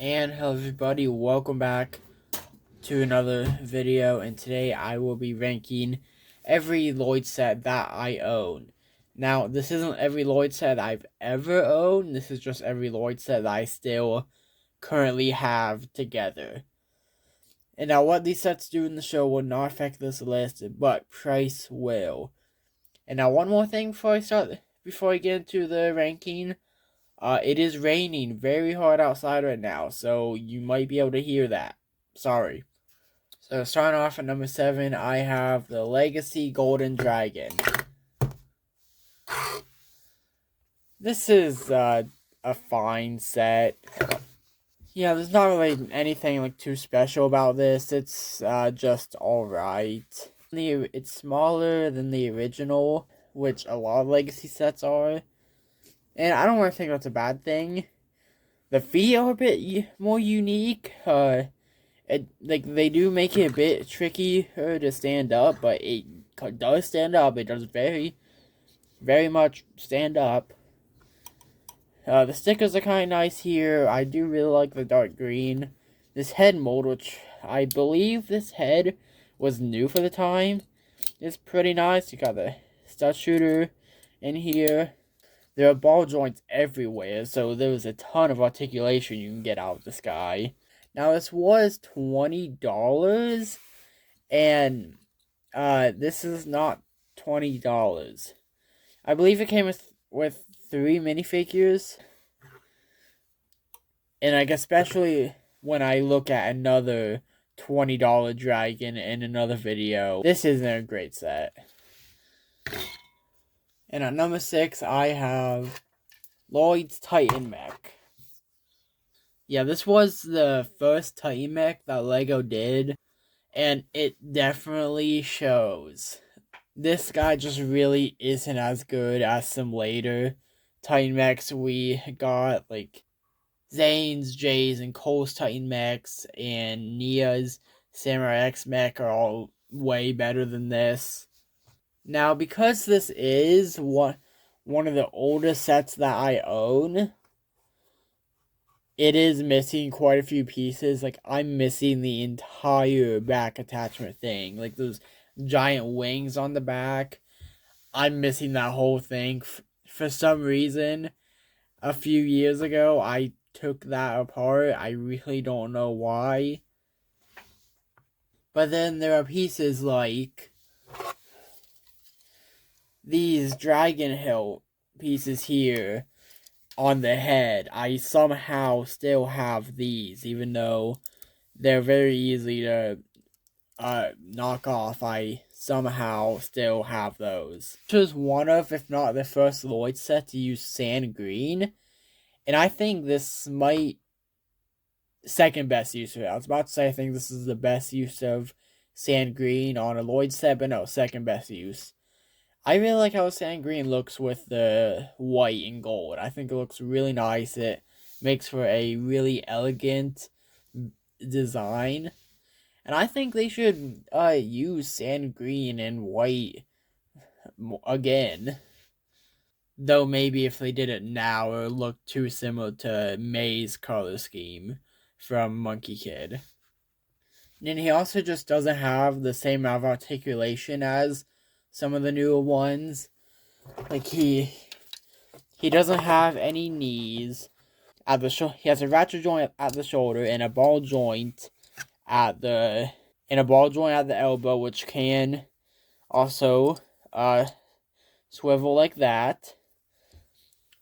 And hello everybody, welcome back to another video, and today I will be ranking every Lloyd set that I own. Now, this isn't every Lloyd set I've ever owned, this is just every Lloyd set that I still currently have together. And now what these sets do in the show will not affect this list, but price will. And now one more thing before I get into the ranking. It is raining very hard outside right now, so you might be able to hear that. Sorry. So starting off at number 7, I have the Legacy Golden Dragon. This is a fine set. Yeah, there's not really anything like too special about this. It's just alright. It's smaller than the original, which a lot of Legacy sets are. And I don't really think that's a bad thing. The feet are a bit more unique. They do make it a bit trickier to stand up, but it does stand up. It does very, very much stand up. The stickers are kind of nice here. I do really like the dark green. This head mold, which I believe this head was new for the time, is pretty nice. You got the stud shooter in here. There are ball joints everywhere, so there was a ton of articulation you can get out of this guy. Now, this was $20, and this is not $20. I believe it came with 3 minifigures, and like especially when I look at another $20 dragon in another video, this isn't a great set. And at number 6, I have Lloyd's Titan Mech. Yeah, this was the first Titan Mech that LEGO did, and it definitely shows. This guy just really isn't as good as some later Titan Mechs we got, like Zane's, Jay's, and Cole's Titan Mechs, and Nia's Samurai X Mech are all way better than this. Now, because this is one of the oldest sets that I own, it is missing quite a few pieces. Like, I'm missing the entire back attachment thing. Like, those giant wings on the back. I'm missing that whole thing. For some reason, a few years ago, I took that apart. I really don't know why. But then there are pieces like these dragon hilt pieces here on the head. I somehow still have these, even though they're very easy to knock off. I somehow still have those. This was one of, if not the first Lloyd set to use sand green, and I think this might second best use of it. I was about to say I think this is the best use of sand green on a Lloyd set, but no, second best use. I really like how sand green looks with the white and gold. I think it looks really nice. It makes for a really elegant design. And I think they should use sand green and white again. Though maybe if they did it now, it would look too similar to May's color scheme from Monkey Kid. And he also just doesn't have the same amount of articulation as some of the newer ones. Like, he doesn't have any knees at the he has a ratchet joint at the shoulder and a ball joint at the elbow, which can also swivel like that.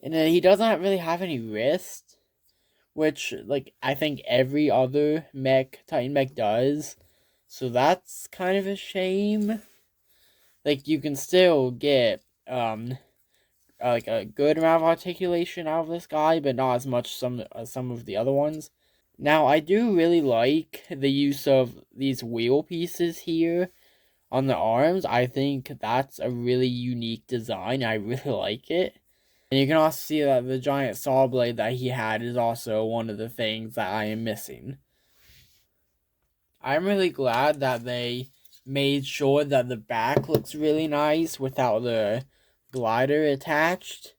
And then he doesn't really have any wrist, which, like, I think every other Titan Mech does. So that's kind of a shame. Like, you can still get like a good amount of articulation out of this guy, but not as much as some of the other ones. Now, I do really like the use of these wheel pieces here on the arms. I think that's a really unique design. I really like it. And you can also see that the giant saw blade that he had is also one of the things that I am missing. I'm really glad that they made sure that the back looks really nice without the glider attached.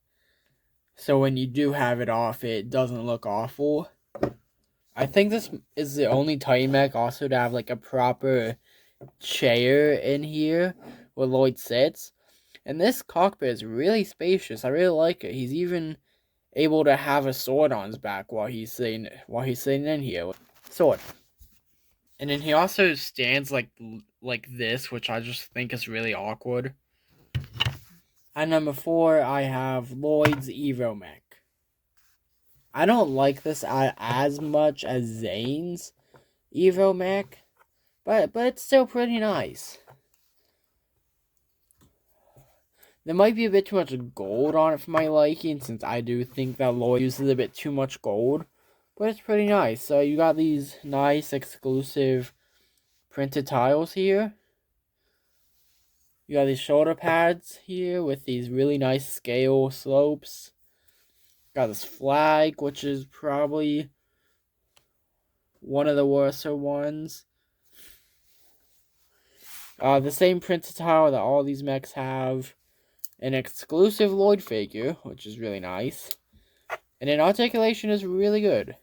So when you do have it off, it doesn't look awful. I think this is the only Titan mech also to have like a proper chair in here where Lloyd sits. And this cockpit is really spacious. I really like it. He's even able to have a sword on his back while he's sitting in here. Sword. And then he also stands like this, which I just think is really awkward. At number 4, I have Lloyd's Evo Mech. I don't like this as much as Zane's Evo Mech, but it's still pretty nice. There might be a bit too much gold on it for my liking, since I do think that Lloyd uses a bit too much gold, but it's pretty nice. So you got these nice exclusive printed tiles here. You got these shoulder pads here with these really nice scale slopes. Got this flag, which is probably one of the worser ones. The same printed tile that all these mechs have. An exclusive Lloyd figure, which is really nice. And then articulation is really good.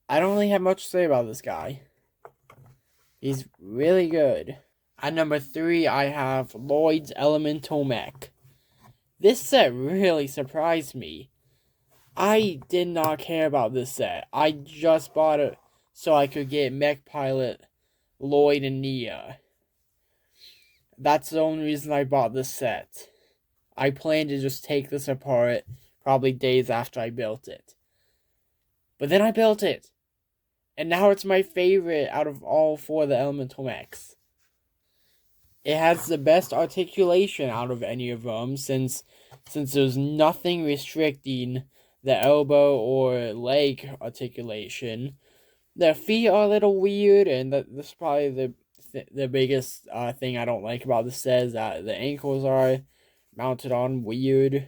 I don't really have much to say about this guy. He's really good. At number 3, I have Lloyd's Elemental Mech. This set really surprised me. I did not care about this set. I just bought it so I could get Mech Pilot, Lloyd, and Nia. That's the only reason I bought this set. I planned to just take this apart probably days after I built it. But then I built it. And now it's my favorite out of all 4 of the Elemental Mechs. It has the best articulation out of any of them since there's nothing restricting the elbow or leg articulation. The feet are a little weird, and that's probably the biggest thing I don't like about this set is that the ankles are mounted on weird,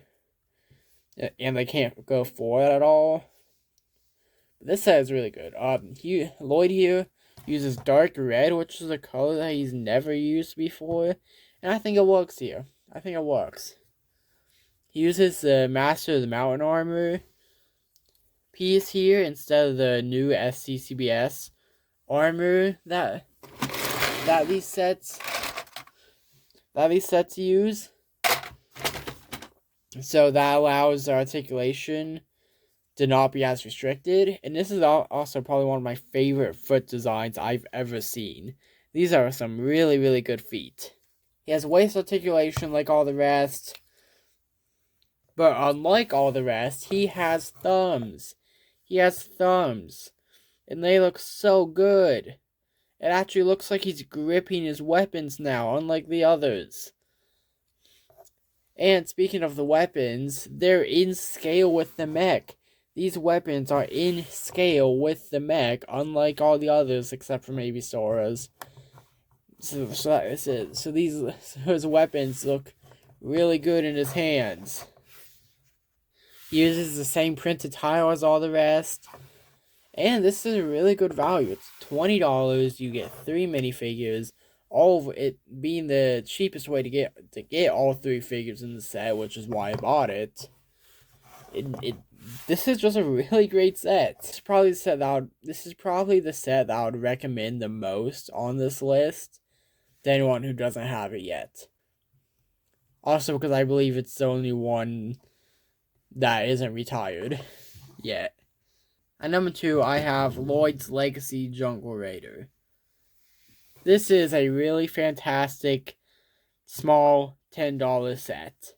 and they can't go forward at all. But this set is really good. Lloyd here uses dark red, which is a color that he's never used before, and I think it works here. I think it works. He uses the Master of the Mountain Armor piece here instead of the new SCCBS armor that these sets use. So that allows the articulation to not be as restricted. And this is also probably one of my favorite foot designs I've ever seen. These are some really, really good feet. He has waist articulation like all the rest. But unlike all the rest, he has thumbs. He has thumbs. And they look so good. It actually looks like he's gripping his weapons now, unlike the others. And speaking of the weapons, they're in scale with the mech. These weapons are in scale with the mech, unlike all the others except for maybe Sora's. So his weapons look really good in his hands. He uses the same printed tile as all the rest. And this is a really good value. It's $20. You get 3 minifigures. All of it being the cheapest way to get all 3 figures in the set, which is why I bought it. This is just a really great set. This is probably the set that I would recommend the most on this list to anyone who doesn't have it yet. Also because I believe it's the only one that isn't retired yet. At number 2, I have Lloyd's Legacy Jungle Raider. This is a really fantastic, small, $10 set.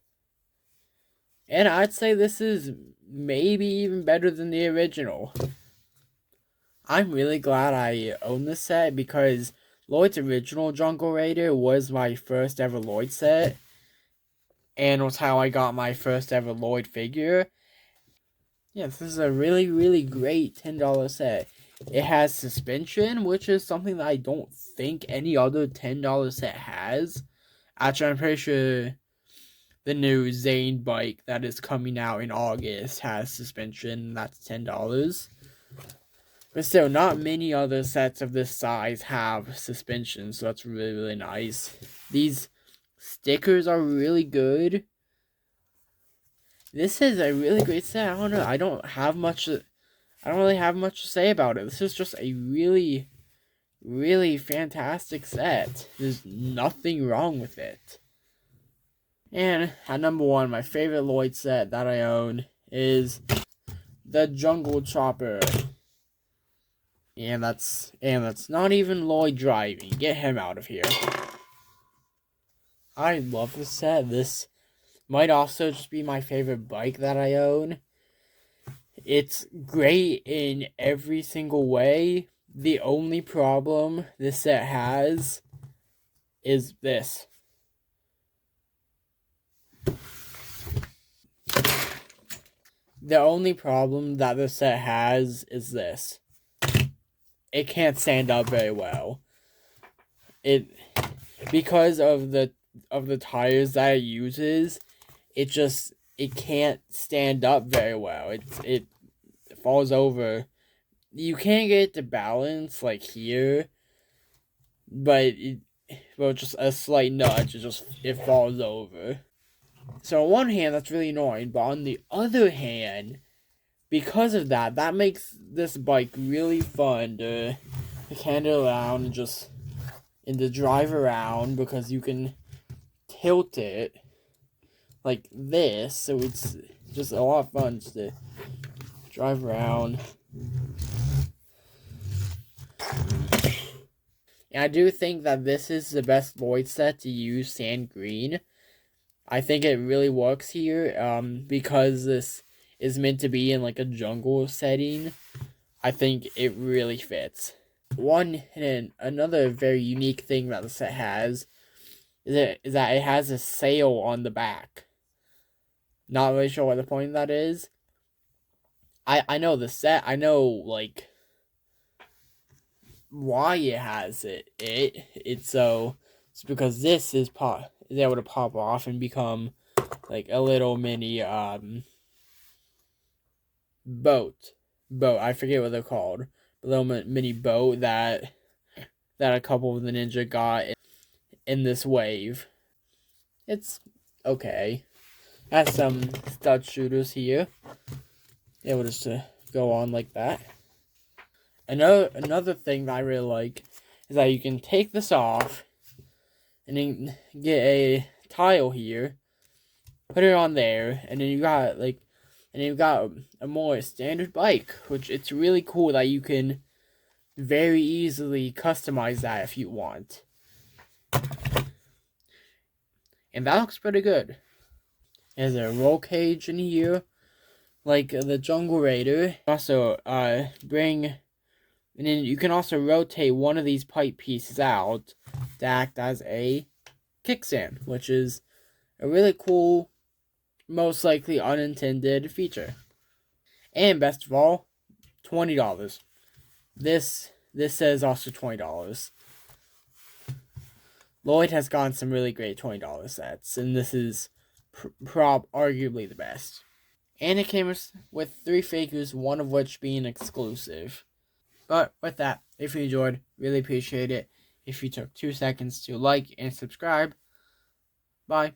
And I'd say this is maybe even better than the original. I'm really glad I own this set because Lloyd's original Jungle Raider was my first ever Lloyd set. And was how I got my first ever Lloyd figure. Yeah, this is a really, really great $10 set. It has suspension, which is something that I don't think any other $10 set has. Actually, I'm pretty sure the new Zane bike that is coming out in August has suspension. That's $10. But still, not many other sets of this size have suspension, so that's really, really nice. These stickers are really good. This is a really great set. I don't know. I don't really have much to say about it. This is just a really, really fantastic set. There's nothing wrong with it. And at number 1, my favorite Lloyd set that I own is the Jungle Chopper. And that's not even Lloyd driving. Get him out of here. I love this set. This might also just be my favorite bike that I own. It's great in every single way. The only problem this set has is this. The only problem that this set has is this. It can't stand up very well. Because of the tires that it uses, it can't stand up very well. It falls over. You can't get it to balance like here, but just a slight nudge, it falls over. So on one hand, that's really annoying, but on the other hand, because of that, that makes this bike really fun to handle around and to drive around, because you can tilt it like this, so it's just a lot of fun to drive around. And I do think that this is the best Lloyd set to use sand green. I think it really works here, because this is meant to be in like a jungle setting. I think it really fits. Another very unique thing that the set has is that it has a sail on the back. Not really sure what the point of that is. I know the set. I know like why it has it. It's because this is able to pop off and become like a little mini boat. I forget what they're called. A little mini boat that a couple of the ninja got in this wave. It's okay. Has some stud shooters here. Able just to go on like that. Another thing that I really like is that you can take this off and then get a tile here, put it on there, and then you've got a more standard bike, which it's really cool that you can very easily customize that if you want. And that looks pretty good. There's a roll cage in here, like the Jungle Raider. Also, and then you can also rotate one of these pipe pieces out to act as a kickstand, which is a really cool, most likely unintended feature. And best of all, $20. This says also $20. Lloyd has gotten some really great $20 sets, and this is arguably the best. And it came with 3 figures, one of which being exclusive. But with that, if you enjoyed, really appreciate it if you took 2 seconds to like and subscribe. Bye.